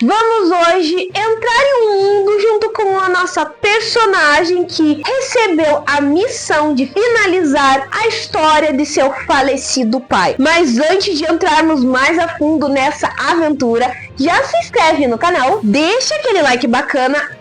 Vamos hoje entrar em um mundo junto com a nossa personagem que recebeu a missão de finalizar a história de seu falecido pai. Mas antes de entrarmos mais a fundo nessa aventura, já se inscreve no canal, deixa aquele like bacana,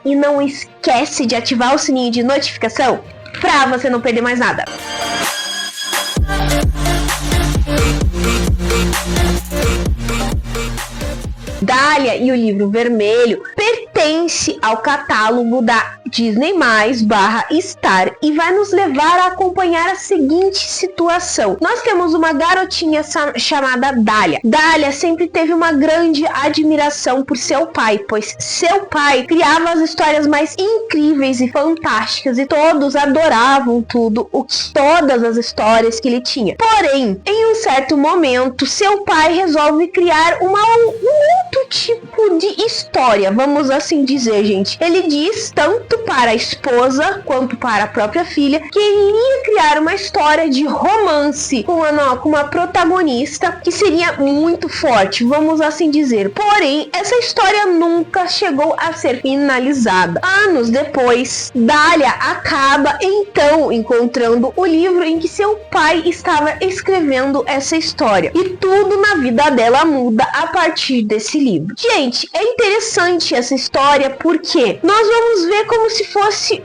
e não esquece de ativar o sininho de notificação pra você não perder mais nada. Dália e o Livro Vermelho pertence ao catálogo da Disney+, /Star e vai nos levar a acompanhar a seguinte situação. Nós temos uma garotinha chamada Dália. Dália sempre teve uma grande admiração por seu pai, pois seu pai criava as histórias mais incríveis e fantásticas e todos adoravam todas as histórias que ele tinha. Porém, em um certo momento, seu pai resolve criar um outro tipo de história, vamos assim dizer, gente. Ele diz, tanto para a esposa quanto para a própria filha, que iria criar uma história de romance com uma protagonista que seria muito forte, vamos assim dizer. Porém, essa história nunca chegou a ser finalizada. Anos depois, Dália acaba então encontrando o livro em que seu pai estava escrevendo essa história. E tudo na vida dela muda a partir desse livro. Gente, é interessante essa história porque nós vamos ver como se fosse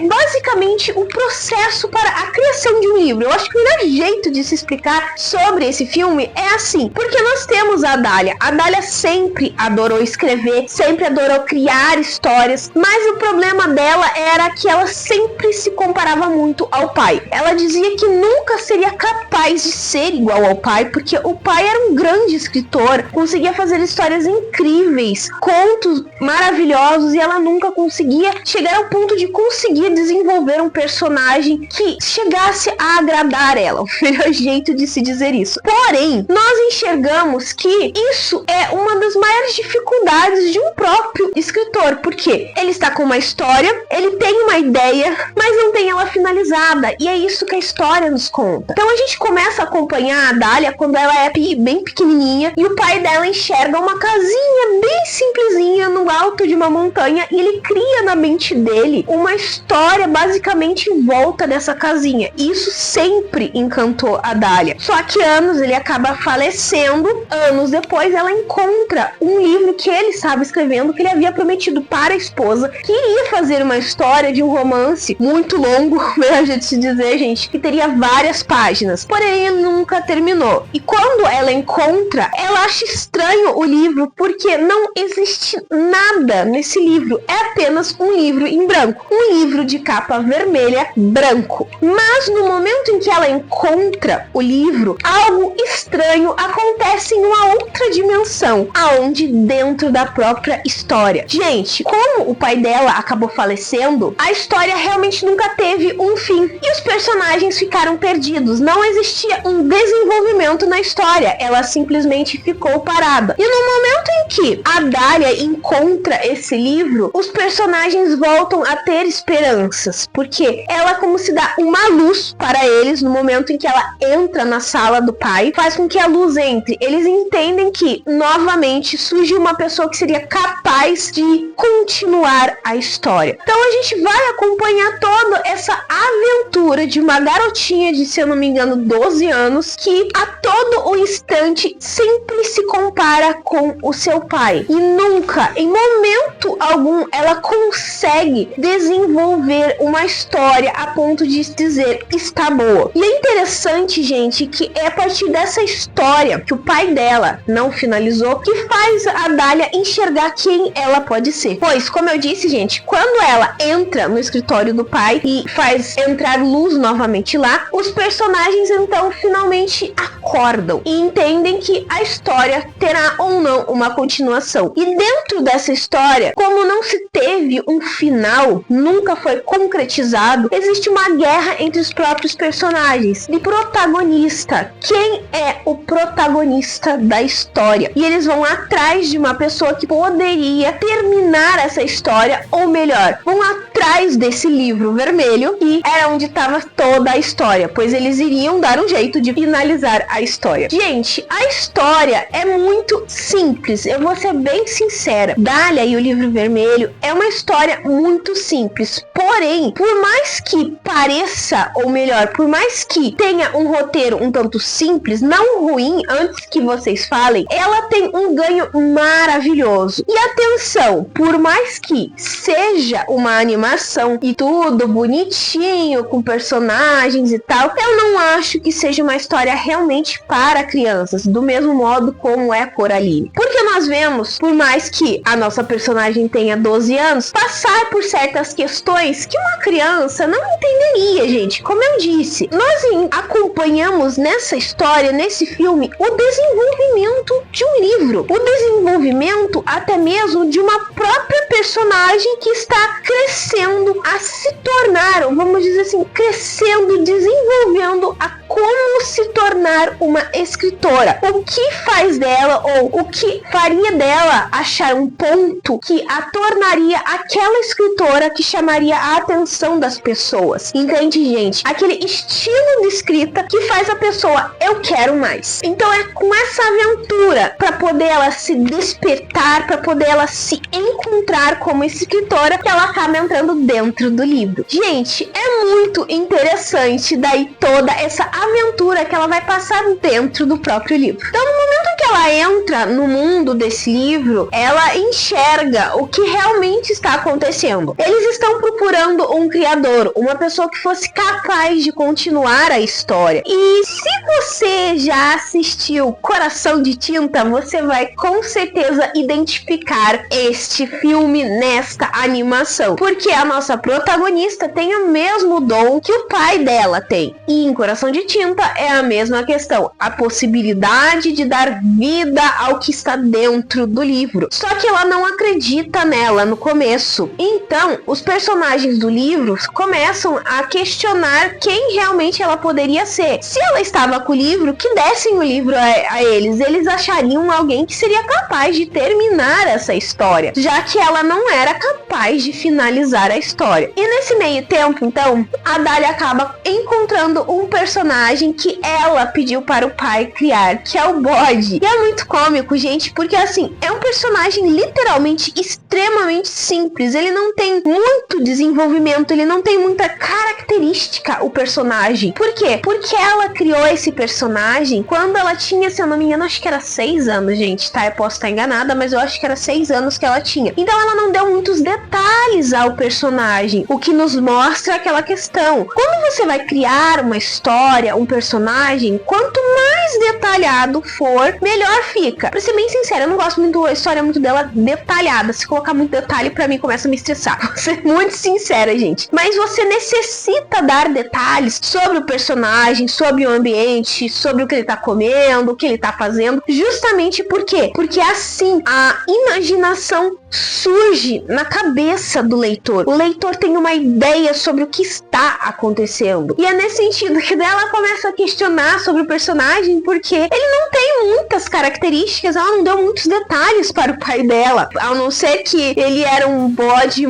basicamente o processo para a criação de um livro. Eu acho que o melhor jeito de se explicar sobre esse filme é assim, porque nós temos a Dália. A Dália sempre adorou escrever, sempre adorou criar histórias, mas o problema dela era que ela sempre se comparava muito ao pai. Ela dizia que nunca seria capaz de ser igual ao pai, porque o pai era um grande escritor, conseguia fazer histórias incríveis, contos maravilhosos, e ela nunca conseguia chegar ao ponto de conseguir desenvolver um personagem que chegasse a agradar ela. O melhor jeito de se dizer isso. Porém, nós enxergamos que isso é uma das maiores dificuldades de um próprio escritor, porque ele está com uma história, ele tem uma ideia, mas não tem ela finalizada, e é isso que a história nos conta. Então a gente começa a acompanhar a Dália quando ela é bem pequenininha, e o pai dela enxerga uma casinha bem simplesinha no alto de uma montanha, e ele cria na mente dele uma história basicamente em volta dessa casinha. Isso sempre encantou a Dália. Só que ele acaba falecendo. Anos depois, ela encontra um livro que ele estava escrevendo, que ele havia prometido para a esposa, que iria fazer uma história de um romance muito longo, melhor jeito de se dizer, gente, que teria várias páginas. Porém, ele nunca terminou. E quando ela encontra, ela acha estranho o livro, porque não existe nada nesse livro. É apenas um livro em branco. Um livro de capa vermelha, branco. Mas no momento em que ela encontra o livro, algo estranho acontece em uma outra dimensão, aonde dentro da própria história. Gente, como o pai dela acabou falecendo, a história realmente nunca teve um fim. E os personagens ficaram perdidos. Não existia um desenvolvimento na história. Ela simplesmente ficou parada. E no momento em que a Dália encontra esse livro, os personagens voltam a ter esperanças, porque ela como se dá uma luz para eles no momento em que ela entra na sala do pai, faz com que a luz entre. Eles entendem que novamente surge uma pessoa que seria capaz de continuar a história. Então a gente vai acompanhar toda essa aventura de uma garotinha de, se eu não me engano, 12 anos, que a todo o instante sempre se compara com o seu pai. E nunca, em momento algum, ela consegue desenvolver uma história a ponto de dizer, está boa. E é interessante, gente, que é a partir dessa história que o pai dela não finalizou, que faz a Dália enxergar quem ela pode ser. Pois, como eu disse, gente, quando ela entra no escritório do pai e faz entrar luz novamente lá, os personagens então finalmente acordam e entendem que a história terá ou não uma continuação. E dentro dessa história, como não se teve um final, nunca foi concretizado, existe uma guerra entre os próprios personagens de protagonista. Quem é o protagonista da história? E eles vão atrás de uma pessoa que poderia terminar essa história, ou melhor, vão atrás desse livro vermelho, e era onde estava toda a história, pois eles iriam dar um jeito de finalizar a história. Gente, a história é muito simples, eu vou ser bem sincera. Dália e o Livro Vermelho é uma história muito simples, porém, por mais que pareça, ou melhor, por mais que tenha um roteiro um tanto simples, não ruim, antes que vocês falem, ela tem um ganho maravilhoso. E atenção, por mais que seja uma animação e tudo bonitinho, com personagens e tal, eu não acho que seja uma história realmente para crianças, do mesmo modo como é Coraline. Porque nós vemos, por mais que a nossa personagem tenha 12 anos, passar por certas questões que uma criança não entenderia, gente. Como eu disse, nós acompanhamos nessa história, nesse filme, o desenvolvimento de um livro, o desenvolvimento até mesmo de uma própria personagem que está crescendo a se tornar, vamos dizer assim, crescendo, desenvolvendo a como se tornar uma escritora. O que faz dela, ou o que faria dela achar um ponto que a tornaria aquela escritora que chamaria a atenção das pessoas. Entende, gente? Aquele estilo de escrita que faz a pessoa, eu quero mais. Então é com essa aventura, para poder ela se despertar, para poder ela se encontrar como escritora, que ela acaba entrando dentro do livro. Gente, é muito interessante daí toda essa aventura que ela vai passar dentro do próprio livro. Então, no momento que ela entra no mundo desse livro, ela enxerga o que realmente está acontecendo. Eles estão procurando um criador, uma pessoa que fosse capaz de continuar a história. E se você já assistiu Coração de Tinta, você vai com certeza identificar este filme nesta animação, porque a nossa protagonista tem o mesmo dom que o pai dela tem. E em Coração de Tinta é a mesma questão, a possibilidade de dar vida ao que está dentro do livro. Só que ela não acredita nela no começo. Então, os personagens do livro começam a questionar quem realmente ela poderia ser. Se ela estava com o livro, que dessem o livro a eles. Eles achariam alguém que seria capaz de terminar essa história, já que ela não era capaz de finalizar a história. E nesse meio tempo, então, a Dália acaba encontrando um personagem que ela pediu para o pai criar, que é o Bode. E é muito cômico, gente, porque assim, é um personagem literalmente extremamente simples. Ele não tem muito desenvolvimento, ele não tem muita característica, o personagem. Por quê? Porque ela criou esse personagem quando ela tinha, se eu não me engano, acho que era 6 anos, gente, tá? Eu posso estar enganada, mas eu acho que era 6 anos que ela tinha. Então ela não deu muitos detalhes ao personagem, o que nos mostra aquela questão. Quando você vai criar uma história, um personagem, quanto mais detalhado for, melhor fica. Pra ser bem sincera, eu não gosto muito da história muito dela detalhada. Se colocar muito detalhe, pra mim começa a me estressar. Vou ser muito sincera, gente. Mas você necessita dar detalhes sobre o personagem, sobre o ambiente, sobre o que ele tá comendo, o que ele tá fazendo. Justamente por quê? Porque assim a imaginação surge na cabeça do leitor. O leitor tem uma ideia sobre o que está acontecendo. E é nesse sentido que ela começa a questionar sobre o personagem, porque ele não tem muitas características, ela não deu muitos detalhes para o pai dela, a não ser que ele era um bode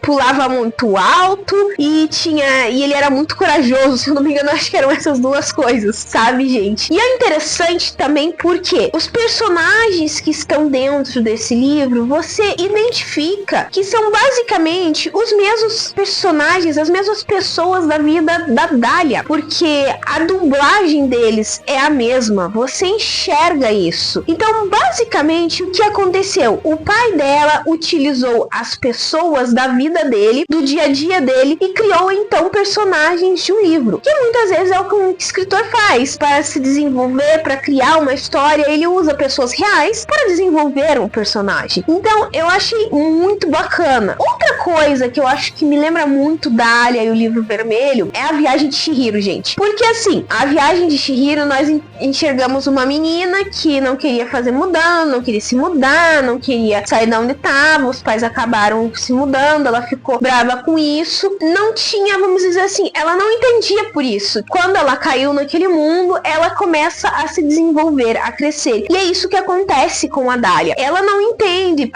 pulava muito alto e ele era muito corajoso, se eu não me engano, acho que eram essas duas coisas, sabe, gente? E é interessante também porque os personagens que estão dentro desse livro, você identifica que são basicamente os mesmos personagens, as mesmas pessoas da vida da Dália, porque a dublagem deles é a mesma, você enxerga isso. Então, basicamente, o que aconteceu? O pai dela utilizou as pessoas da vida dele, do dia a dia dele, e criou então personagens de um livro, que muitas vezes é o que um escritor faz para se desenvolver, para criar uma história. Ele usa pessoas reais para desenvolver um personagem. Então, eu achei muito bacana. Outra coisa que eu acho que me lembra muito Dália e o Livro Vermelho é a viagem de Chihiro, gente. Porque assim, a viagem de Chihiro, nós enxergamos uma menina que não queria fazer mudança, não queria se mudar, não queria sair da onde estava, os pais acabaram se mudando, ela ficou brava com isso, não tinha, vamos dizer assim, ela não entendia por isso. Quando ela caiu naquele mundo, ela começa a se desenvolver, a crescer. E é isso que acontece com a Dália. Ela não entende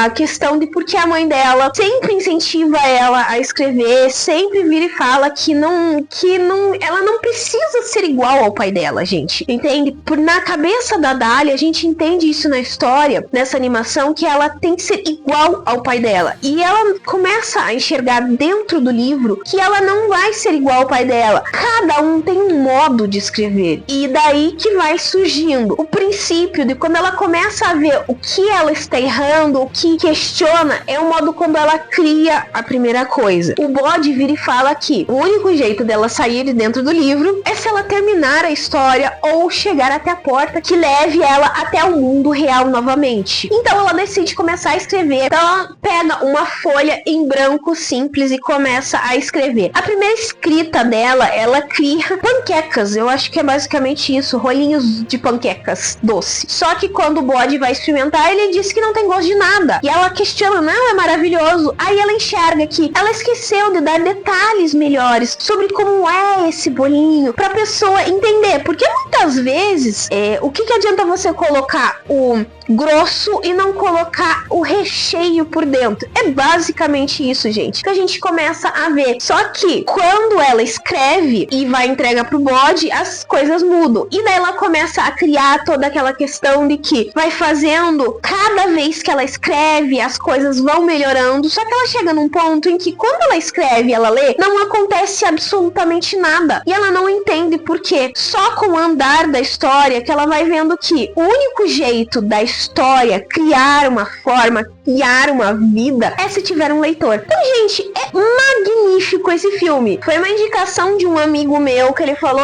a questão de porque a mãe dela sempre incentiva ela a escrever, sempre vira e fala que ela não precisa ser igual ao pai dela, gente. Entende? Na cabeça da Dália, a gente entende isso na história, nessa animação, que ela tem que ser igual ao pai dela. E ela começa a enxergar dentro do livro que ela não vai ser igual ao pai dela. Cada um tem um modo de escrever. E daí que vai surgindo o princípio de quando ela começa a ver o que ela está errando, o que questiona, é o modo quando ela cria a primeira coisa. O Bode vira e fala que o único jeito dela sair de dentro do livro é se ela terminar a história ou chegar até a porta que leve ela até o mundo real novamente. Então ela decide começar a escrever. Então ela pega uma folha em branco simples e começa a escrever. A primeira escrita dela, ela cria panquecas. Eu acho que é basicamente isso, rolinhos de panquecas doce. Só que quando o Bode vai experimentar, ele diz que não tem gosto de nada. E ela questiona, não, é maravilhoso. Aí ela enxerga que ela esqueceu de dar detalhes melhores sobre como é esse bolinho, pra pessoa entender. Porque muitas vezes, o que adianta você colocar o grosso e não colocar o recheio por dentro? É basicamente isso, gente, que a gente começa a ver. Só que quando ela escreve e vai entregar pro Bode, as coisas mudam. E daí ela começa a criar toda aquela questão de que vai fazendo, cada vez que ela escreve, as coisas vão melhorando. Só que ela chega num ponto em que quando ela escreve e ela lê, não acontece absolutamente nada. E ela não entende por quê. Só com o andar da história que ela vai vendo que o único jeito da história criar uma forma, criar uma vida, é se tiver um leitor. Então, gente, é magnífico esse filme. Foi uma indicação de um amigo meu que ele falou,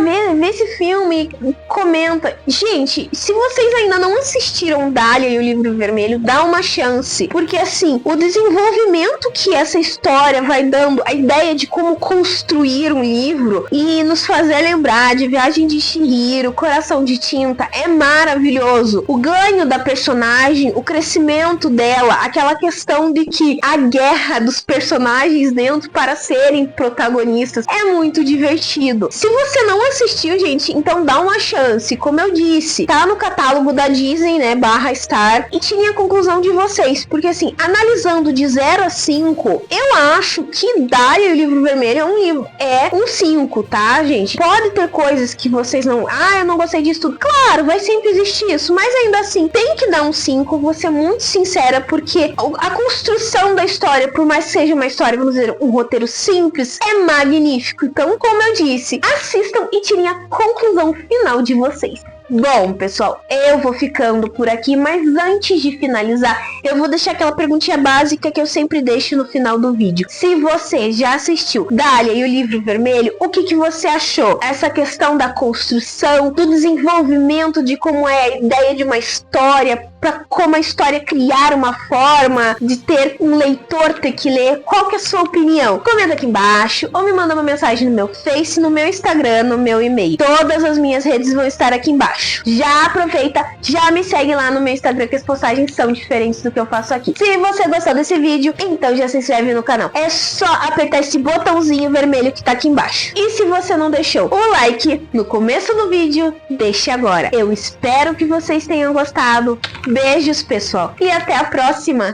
vê esse filme, comenta. Gente, se vocês ainda não assistiram Dália e o Livro Vermelho, dá uma chance. Porque, assim, o desenvolvimento que essa história vai dando, a ideia de como construir um livro e nos fazer lembrar de Viagem de Chihiro, Coração de Tinta, é maravilhoso. O ganho da personagem, o crescimento dela, aquela questão de que a guerra dos personagens dentro para serem protagonistas é muito divertido. Se você não assistiu, gente, então dá uma chance. Como eu disse, tá no catálogo da Disney, né, /Star, e tinha a conclusão de vocês, porque assim, analisando de 0 a 5, eu acho que Dália e o Livro Vermelho é um 5, tá, gente? Pode ter coisas que vocês não, eu não gostei disso tudo. Claro, vai sempre existir isso, mas ainda assim, tem que dar um 5, vou ser muito sincera, porque a construção da história, por mais que seja uma história, vamos dizer, um roteiro simples, é magnífico. Então, como eu disse, assistam e tirem a conclusão final de vocês. Bom, pessoal, eu vou ficando por aqui, mas antes de finalizar, eu vou deixar aquela perguntinha básica que eu sempre deixo no final do vídeo. Se você já assistiu Dália e o Livro Vermelho, o que você achou? Essa questão da construção, do desenvolvimento de como é a ideia de uma história, para como a história criar uma forma de ter um leitor ter que ler. Qual que é a sua opinião? Comenta aqui embaixo ou me manda uma mensagem no meu Face, no meu Instagram, no meu e-mail. Todas as minhas redes vão estar aqui embaixo. Já aproveita, já me segue lá no meu Instagram, que as postagens são diferentes do que eu faço aqui. Se você gostou desse vídeo, então já se inscreve no canal. É só apertar esse botãozinho vermelho que tá aqui embaixo. E se você não deixou o like no começo do vídeo, deixe agora. Eu espero que vocês tenham gostado. Beijos, pessoal, e até a próxima!